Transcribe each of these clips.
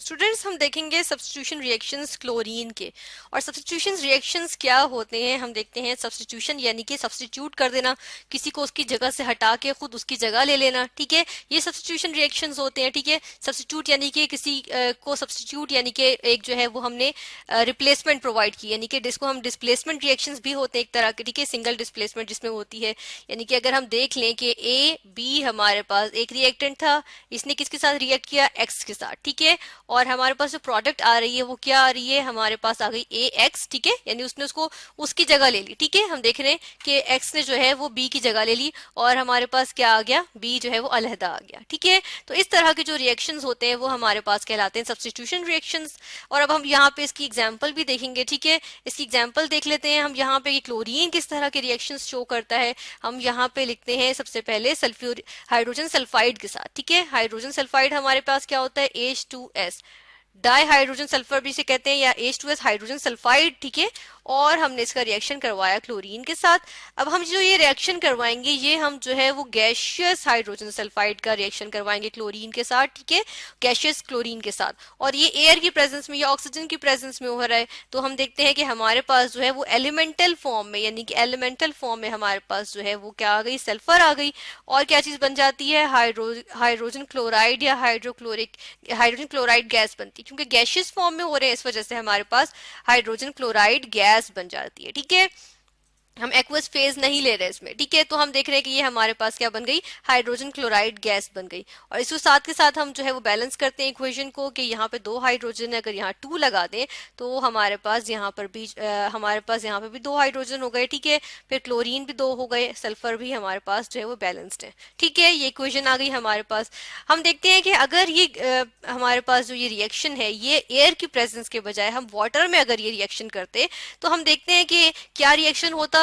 Students हम देखेंगे substitution reactions chlorine के। और सब्स्टिट्यूशन रिएक्शंस क्या होते हैं हम देखते हैं। सब्स्टिट्यूशन यानी कि सब्स्टिट्यूट कर देना, किसी को उसकी जगह से हटा के खुद उसकी जगह ले लेना, ठीक है, ये सब्स्टिट्यूशन रिएक्शंस होते हैं। ठीक है, सब्स्टिट्यूट यानी कि किसी को सब्स्टिट्यूट यानी कि एक जो है वो हमने रिप्लेसमेंट प्रोवाइड की, यानी कि जिसको हम डिस्प्लेसमेंट रिएक्शंस भी होते हैं एक तरह के, ठीक है, सिंगल डिस्प्लेसमेंट जिसमें होती है। यानी कि अगर हम देख लें कि ए बी हमारे पास एक रिएक्टेंट था, इसने किसके साथ रिएक्ट किया, एक्स के साथ, ठीक है, और हमारे पास जो प्रोडक्ट आ रही है वो क्या आ रही है, हमारे पास आ गई ए एक्स, ठीक है, यानी उसने उसको उसकी जगह ले ली। ठीक है, हम देख रहे हैं कि एक्स ने जो है वो बी की जगह ले ली और हमारे पास क्या आ गया, बी जो है वो अलहदा आ गया। ठीक है, तो इस तरह के जो रिएक्शंस होते हैं वो हमारे पास कहलाते हैं सब्स्टिट्यूशन रिएक्शंस। और अब हम यहाँ पे इसकी एग्जाम्पल भी देखेंगे। ठीक है, इसकी एग्जाम्पल देख लेते हैं हम। यहाँ पे क्लोरीन किस तरह के रिएक्शंस शो करता है, हम यहाँ पे लिखते हैं सबसे पहले सल्फ्यूर हाइड्रोजन सल्फाइड के साथ। ठीक है, हाइड्रोजन सल्फाइड हमारे पास क्या होता है, H2S, डाई हाइड्रोजन सल्फर भी इसे कहते हैं, या H2S हाइड्रोजन सल्फाइड। ठीक है, और हमने इसका रिएक्शन करवाया क्लोरीन के साथ। अब हम जो ये रिएक्शन करवाएंगे ये हम जो है वो गैशियस हाइड्रोजन सल्फाइड का रिएक्शन करवाएंगे क्लोरीन के साथ। ठीक है, गैशियस क्लोरीन के साथ, और ये एयर की प्रेजेंस में या ऑक्सीजन की प्रेजेंस में हो रहा है। तो हम देखते हैं कि हमारे पास जो है वो एलिमेंटल फॉर्म में, यानी कि एलिमेंटल फॉर्म में हमारे पास जो है वो क्या आ गई, सल्फर आ गई। और क्या चीज बन जाती है, हाइड्रोजन क्लोराइड या हाइड्रोजन क्लोराइड गैस बनती है, क्योंकि गैशियस फॉर्म में हो रहे हैं, इस वजह से हमारे पास हाइड्रोजन क्लोराइड गैस बन जाती है। ठीक है, हम एक्वस फेज नहीं ले रहे इसमें। ठीक है, तो हम देख रहे हैं कि ये हमारे पास क्या बन गई, हाइड्रोजन क्लोराइड गैस बन गई। और इसके साथ के साथ हम जो है वो बैलेंस करते हैं इक्वेशन को कि यहाँ पे 2 हाइड्रोजन है, अगर यहाँ 2 लगा दें तो हमारे पास यहाँ पर भी हमारे पास यहाँ पे भी 2 हाइड्रोजन हो गए। ठीक है, फिर क्लोरीन भी 2 हो गए, सल्फर भी हमारे पास जो है वो बैलेंस्ड है। ठीक है, ये इक्वेशन आ गई हमारे पास। हम देखते हैं कि अगर ये हमारे पास जो ये रिएक्शन है ये एयर की प्रेजेंस के बजाय हम वाटर में अगर ये रिएक्शन करते तो हम देखते हैं कि क्या रिएक्शन होता।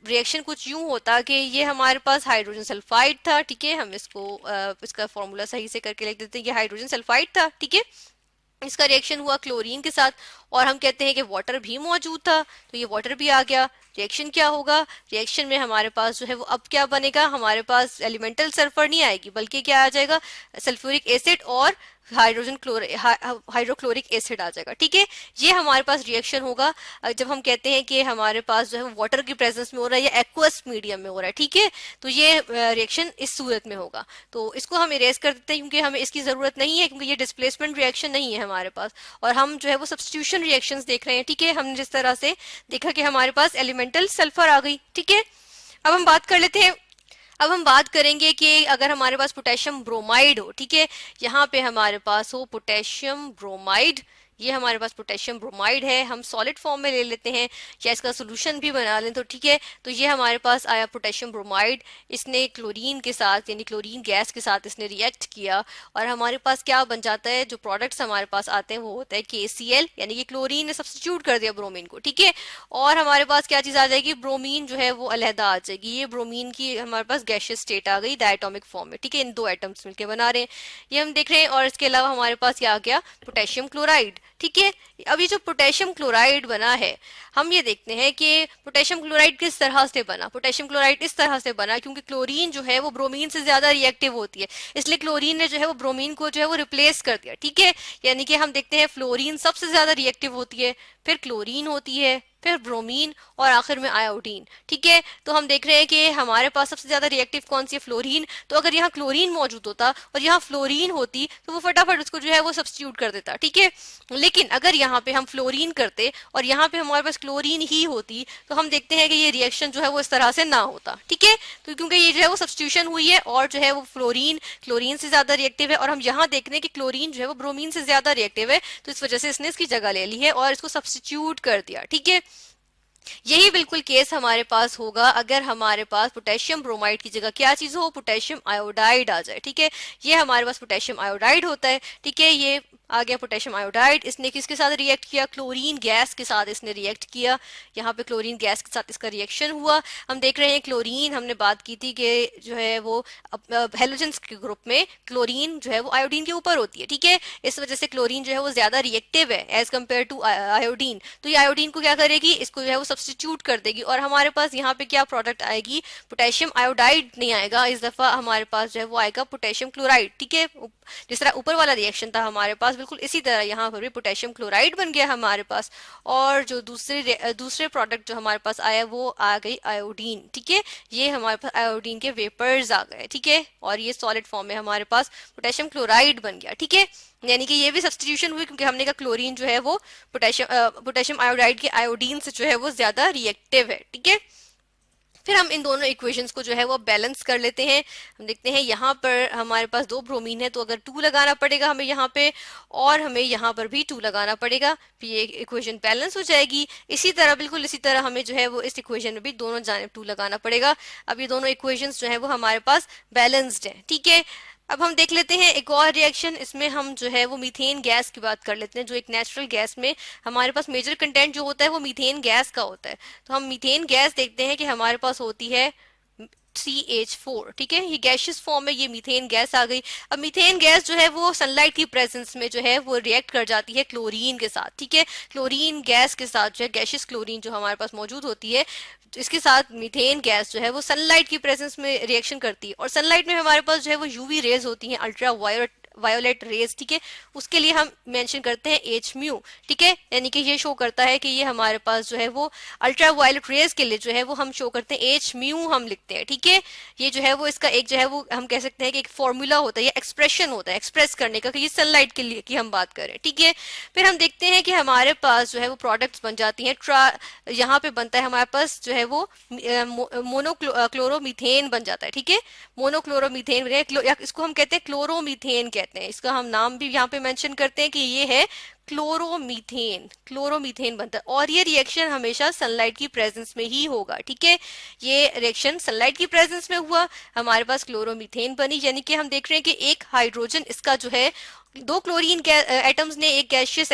रिएक्शन कुछ यूं होता कि ये हमारे पास हाइड्रोजन सल्फाइड था। ठीक है, हम इसको इसका फॉर्मूला सही से करके लिख देते हैं, ये हाइड्रोजन सल्फाइड था। ठीक है, इसका रिएक्शन हुआ क्लोरीन के साथ, और हम कहते हैं कि वाटर भी मौजूद था, तो ये वाटर भी आ गया। रिएक्शन क्या होगा, रिएक्शन में हमारे पास जो है वो अब क्या बनेगा, हमारे पास एलिमेंटल सल्फर नहीं आएगी बल्कि क्या आ जाएगा, सल्फ्यूरिक एसिड और हाइड्रोक्लोरिक एसिड आ जाएगा। ठीक है, ये हमारे पास रिएक्शन होगा जब हम कहते हैं कि हमारे पास जो है वाटर की प्रेजेंस में हो रहा है या एक्वस मीडियम में हो रहा है। ठीक है, तो ये रिएक्शन इस सूरत में होगा। तो इसको हम इरेज कर देते हैं क्योंकि हमें इसकी जरूरत नहीं है, क्योंकि ये डिस्प्लेसमेंट रिएक्शन नहीं है हमारे पास, और हम जो है वो सब्स्टिट्यूशन रिएक्शंस देख रहे हैं। ठीक है, हमने जिस तरह से देखा कि हमारे पास एलिमेंटल सल्फर आ गई। ठीक है, अब हम बात कर लेते हैं, अब हम बात करेंगे कि अगर हमारे पास पोटेशियम ब्रोमाइड हो। ठीक है, यहाँ पे हमारे पास हो पोटेशियम ब्रोमाइड, ये हमारे पास पोटेशियम ब्रोमाइड है, हम सॉलिड फॉर्म में ले लेते हैं या इसका सोल्यूशन भी बना लें तो ठीक है। तो ये हमारे पास आया पोटेशियम ब्रोमाइड, इसने क्लोरीन के साथ यानी क्लोरीन गैस के साथ इसने रिएक्ट किया, और हमारे पास क्या बन जाता है, जो प्रोडक्ट्स हमारे पास आते हैं वो होता है KCl, यानी कि क्लोरीन ने सब्स्टिट्यूट कर दिया ब्रोमीन को। ठीक है, और हमारे पास क्या चीज आ जाएगी, ब्रोमीन जो है वो अलहदा आ जाएगी। ये ब्रोमीन की हमारे पास गैशियस स्टेट आ गई डायटोमिक फॉर्म में। ठीक है, इन 2 एटम्स मिलकर बना रहे हैं, ये हम देख रहे हैं। और इसके अलावा हमारे पास क्या आ गया, पोटेशियम क्लोराइड। ठीक है, अब ये जो पोटेशियम क्लोराइड बना है, हम ये देखते हैं कि पोटेशियम क्लोराइड किस तरह से बना। पोटेशियम क्लोराइड इस तरह से बना क्योंकि क्लोरीन जो है वो ब्रोमीन से ज्यादा रिएक्टिव होती है, इसलिए क्लोरीन ने जो है वो ब्रोमीन को जो है वो रिप्लेस कर दिया। ठीक है, यानी कि हम देखते हैं फ्लोरीन सबसे ज्यादा रिएक्टिव होती है, फिर क्लोरीन होती है, फिर ब्रोमीन, और आखिर में आयोडीन। ठीक है, तो हम देख रहे हैं कि हमारे पास सबसे ज्यादा रिएक्टिव कौन सी है, फ्लोरीन। तो अगर यहाँ क्लोरीन मौजूद होता और यहाँ फ्लोरीन होती तो वो फटाफट उसको जो है वो सब्स्टिट्यूट कर देता। ठीक है, लेकिन अगर यहाँ पे हम फ्लोरीन करते और यहाँ पे हमारे पास क्लोरीन ही होती तो हम देखते हैं कि ये रिएक्शन जो है वो इस तरह से ना होता। ठीक है, तो क्योंकि ये जो है वो सब्स्टिट्यूशन हुई है और जो है वो फ्लोरीन क्लोरीन से ज्यादा रिएक्टिव है, और हम यहाँ देख रहे हैं कि क्लोरीन जो है वो ब्रोमीन से ज्यादा रिएक्टिव है, तो इस वजह से इसने इसकी जगह ले ली है और इसको सब्स्टिट्यूट कर दिया। ठीक है, यही बिल्कुल केस हमारे पास होगा अगर हमारे पास पोटेशियम ब्रोमाइड की जगह क्या चीज हो, पोटेशियम आयोडाइड आ जाए। ठीक है, ये हमारे पास पोटेशियम आयोडाइड होता है। ठीक है, ये आ गया पोटेशियम आयोडाइड, इसने किसके साथ रिएक्ट किया, क्लोरीन गैस के साथ इसने रिएक्ट किया। यहाँ पे क्लोरीन गैस के साथ इसका रिएक्शन हुआ। हम देख रहे हैं क्लोरीन, हमने बात की थी कि जो है वो हेलोजेंस के ग्रुप में क्लोरीन जो है वो आयोडीन के ऊपर होती है। ठीक है, इस वजह से क्लोरीन जो है वो ज्यादा रिएक्टिव है एज कम्पेयर टू आयोडीन। तो ये आयोडीन को क्या करेगी, इसको जो है वो सब्स्टिट्यूट कर देगी, और हमारे पास यहाँ पे क्या प्रोडक्ट आएगी, पोटेशियम आयोडाइड नहीं आएगा, इस दफा हमारे पास जो है वो आएगा पोटेशियम क्लोराइड। ठीक है, जिस तरह ऊपर वाला रिएक्शन था हमारे पास बिल्कुल इसी तरह यहाँ पर भी पोटेशियम क्लोराइड बन गया हमारे पास, और जो दूसरे प्रोडक्ट जो हमारे पास आया वो आ गई आयोडीन। ठीक है, ये हमारे पास आयोडीन के वेपर्स आ गए। ठीक है, और ये सॉलिड फॉर्म में हमारे पास पोटेशियम क्लोराइड बन गया। ठीक है, यानी कि ये भी सब्स्टिट्यूशन हुई, क्योंकि हमने कहा क्लोरीन जो है वो पोटेशियम आयोडाइड के आयोडीन से जो है वो ज्यादा रिएक्टिव है। ठीक है, फिर हम इन दोनों इक्वेशंस को जो है वो बैलेंस कर लेते हैं। हम देखते हैं यहाँ पर हमारे पास 2 ब्रोमीन है, तो अगर 2 लगाना पड़ेगा हमें यहाँ पे, और हमें यहाँ पर भी 2 लगाना पड़ेगा, फिर ये इक्वेशन बैलेंस हो जाएगी। इसी तरह बिल्कुल इसी तरह हमें जो है वो इस इक्वेशन में भी दोनों जानिब 2 लगाना पड़ेगा। अब ये दोनों इक्वेशंस जो है वो हमारे पास बैलेंस्ड है। ठीक है, अब हम देख लेते हैं एक और रिएक्शन, इसमें हम जो है वो मीथेन गैस की बात कर लेते हैं, जो एक नेचुरल गैस में हमारे पास मेजर कंटेंट जो होता है वो मीथेन गैस का होता है। तो हम मीथेन गैस देखते हैं कि हमारे पास होती है CH4। ठीक है, ये गैसियस फॉर्म में ये मीथेन गैस आ गई। अब मीथेन गैस जो है वो सनलाइट की प्रेजेंस में जो है वो रिएक्ट कर जाती है क्लोरीन के साथ। ठीक है, क्लोरीन गैस के साथ जो है गैसियस क्लोरीन जो हमारे पास मौजूद होती है, तो इसके साथ मीथेन गैस जो है वो सनलाइट की प्रेजेंस में रिएक्शन करती है, और सनलाइट में हमारे पास जो है वो यूवी रेज होती हैं, अल्ट्रा वायोलेट रेज। ठीक है, उसके लिए हम मेंशन करते हैं एच म्यू। ठीक है, यानी कि ये शो करता है कि ये हमारे पास जो है वो अल्ट्रा वायोलेट रेज के लिए जो है वो हम शो करते हैं एच म्यू हम लिखते हैं। ठीक है, ये जो है वो इसका एक जो है वो हम कह सकते हैं कि एक फॉर्मूला होता है या एक्सप्रेशन होता है एक्सप्रेस करने का, कि ये सनलाइट के लिए की हम बात करें। ठीक है, फिर हम देखते हैं कि हमारे पास जो है वो प्रोडक्ट्स बन जाती हैं। यहाँ पे बनता है हमारे पास जो है वो मोनोक्लोरोमीथेन बन जाता है। ठीक है, मोनोक्लोरोमीथेन, इसको हम कहते हैं क्लोरोमीथेन कहते हैं, इसका हम नाम भी यहाँ पे मेंशन करते हैं कि ये है क्लोरोमीथेन। क्लोरोमीथेन बनता है, और ये रिएक्शन हमेशा सनलाइट की प्रेजेंस में ही होगा। ठीक है, ये रिएक्शन सनलाइट की प्रेजेंस में हुआ, हमारे पास क्लोरोमीथेन बनी, यानी कि हम देख रहे हैं कि एक हाइड्रोजन इसका जो है 2 क्लोरीन एटम्स ने एक गैसियस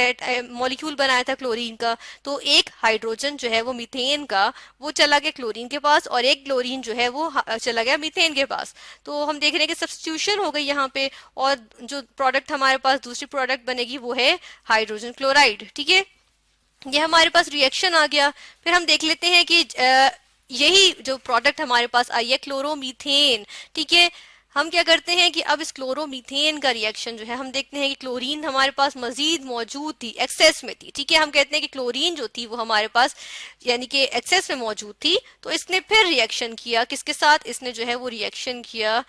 मॉलिक्यूल बनाया था क्लोरीन का, तो एक हाइड्रोजन जो है वो मीथेन का वो चला गया क्लोरीन के पास, और एक क्लोरीन जो है वो चला गया मीथेन के पास। तो हम देख रहे हैं कि सब्स्टिट्यूशन हो गई यहाँ पे, और जो प्रोडक्ट हमारे पास दूसरी प्रोडक्ट बनेगी वो है हाइड्रोजन क्लोराइड। ठीक है, ये हमारे पास रिएक्शन आ गया। फिर हम देख लेते हैं कि यही जो प्रोडक्ट हमारे पास आई है क्लोरोमीथेन। ठीक है, हम क्या करते हैं कि अब इस क्लोरोमीथेन का रिएक्शन जो है हम देखते हैं कि क्लोरीन हमारे पास मजीद मौजूद थी, एक्सेस में थी। ठीक है, हम कहते हैं कि क्लोरीन जो थी वो हमारे पास यानी कि एक्सेस में मौजूद थी, तो इसने फिर रिएक्शन किया किसके साथ, इसने जो है वो रिएक्शन किया,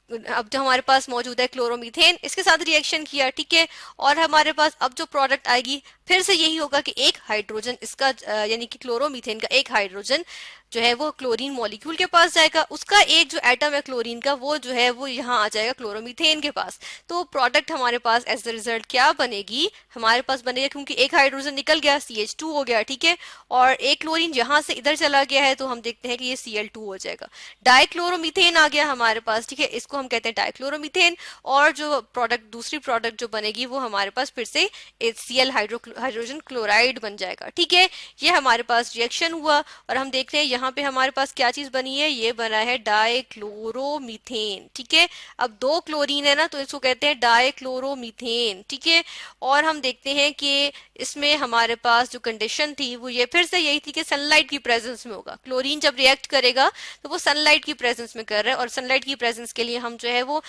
अब जो हमारे पास मौजूद है क्लोरोमीथेन, इसके साथ रिएक्शन किया। ठीक है, और हमारे पास अब जो प्रोडक्ट आएगी फिर से यही होगा कि एक हाइड्रोजन इसका यानी कि क्लोरोमीथेन का एक हाइड्रोजन जो है वो क्लोरीन मॉलिक्यूल के पास जाएगा, उसका एक जो एटम है क्लोरीन का वो जो है वो यहाँ आ जाएगा क्लोरोमीथेन के पास। तो प्रोडक्ट हमारे पास एज द रिजल्ट क्या बनेगी, हमारे पास बनेगा, क्योंकि एक हाइड्रोजन निकल गया CH2 हो गया। ठीक है, और एक क्लोरीन यहाँ से इधर चला गया है, तो हम देखते हैं कि ये Cl2 हो जाएगा, डाइक्लोरोमीथेन आ गया हमारे पास। ठीक है, इसको हम कहते हैं डाइक्लोरोमीथेन, और जो प्रोडक्ट दूसरी प्रोडक्ट जो बनेगी वो हमारे पास फिर से HCl हाइड्रोजन क्लोराइड बन जाएगा। ठीक है, ये हमारे पास रिएक्शन हुआ, और हम देख रहे हैं यहाँ पे हमारे पास क्या चीज बनी है, ये बना है डाइक्लोरोमीथेन। ठीक है, अब 2 क्लोरीन है ना, तो इसको कहते हैं डाइक्लोरोमीथेन। ठीक है, और हम देखते हैं कि इसमें हमारे पास जो कंडीशन थी वो ये फिर से यही थी कि सनलाइट की प्रेजेंस में होगा। क्लोरीन जब रिएक्ट करेगा तो वो सनलाइट की प्रेजेंस में कर रहा है, और सनलाइट की प्रेजेंस के लिए हम जो है वो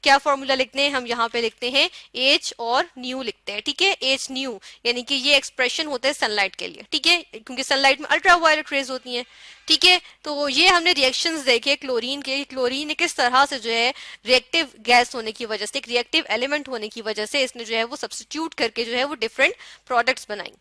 क्या फॉर्मूला लिखते हैं, हम यहाँ पे लिखते हैं H और न्यू लिखते हैं। ठीक है, H न्यू, यानी कि ये एक्सप्रेशन होता है सनलाइट के लिए। ठीक है, क्योंकि सनलाइट में अल्ट्रा वायलेट रेज होती हैं। ठीक है, तो ये हमने रिएक्शंस देखे क्लोरीन के, क्लोरीन किस तरह से जो है रिएक्टिव गैस होने की वजह से, एक रिएक्टिव एलिमेंट होने की वजह से इसने जो है वो सब्स्टिट्यूट करके जो है वो डिफरेंट प्रोडक्ट्स बनाई।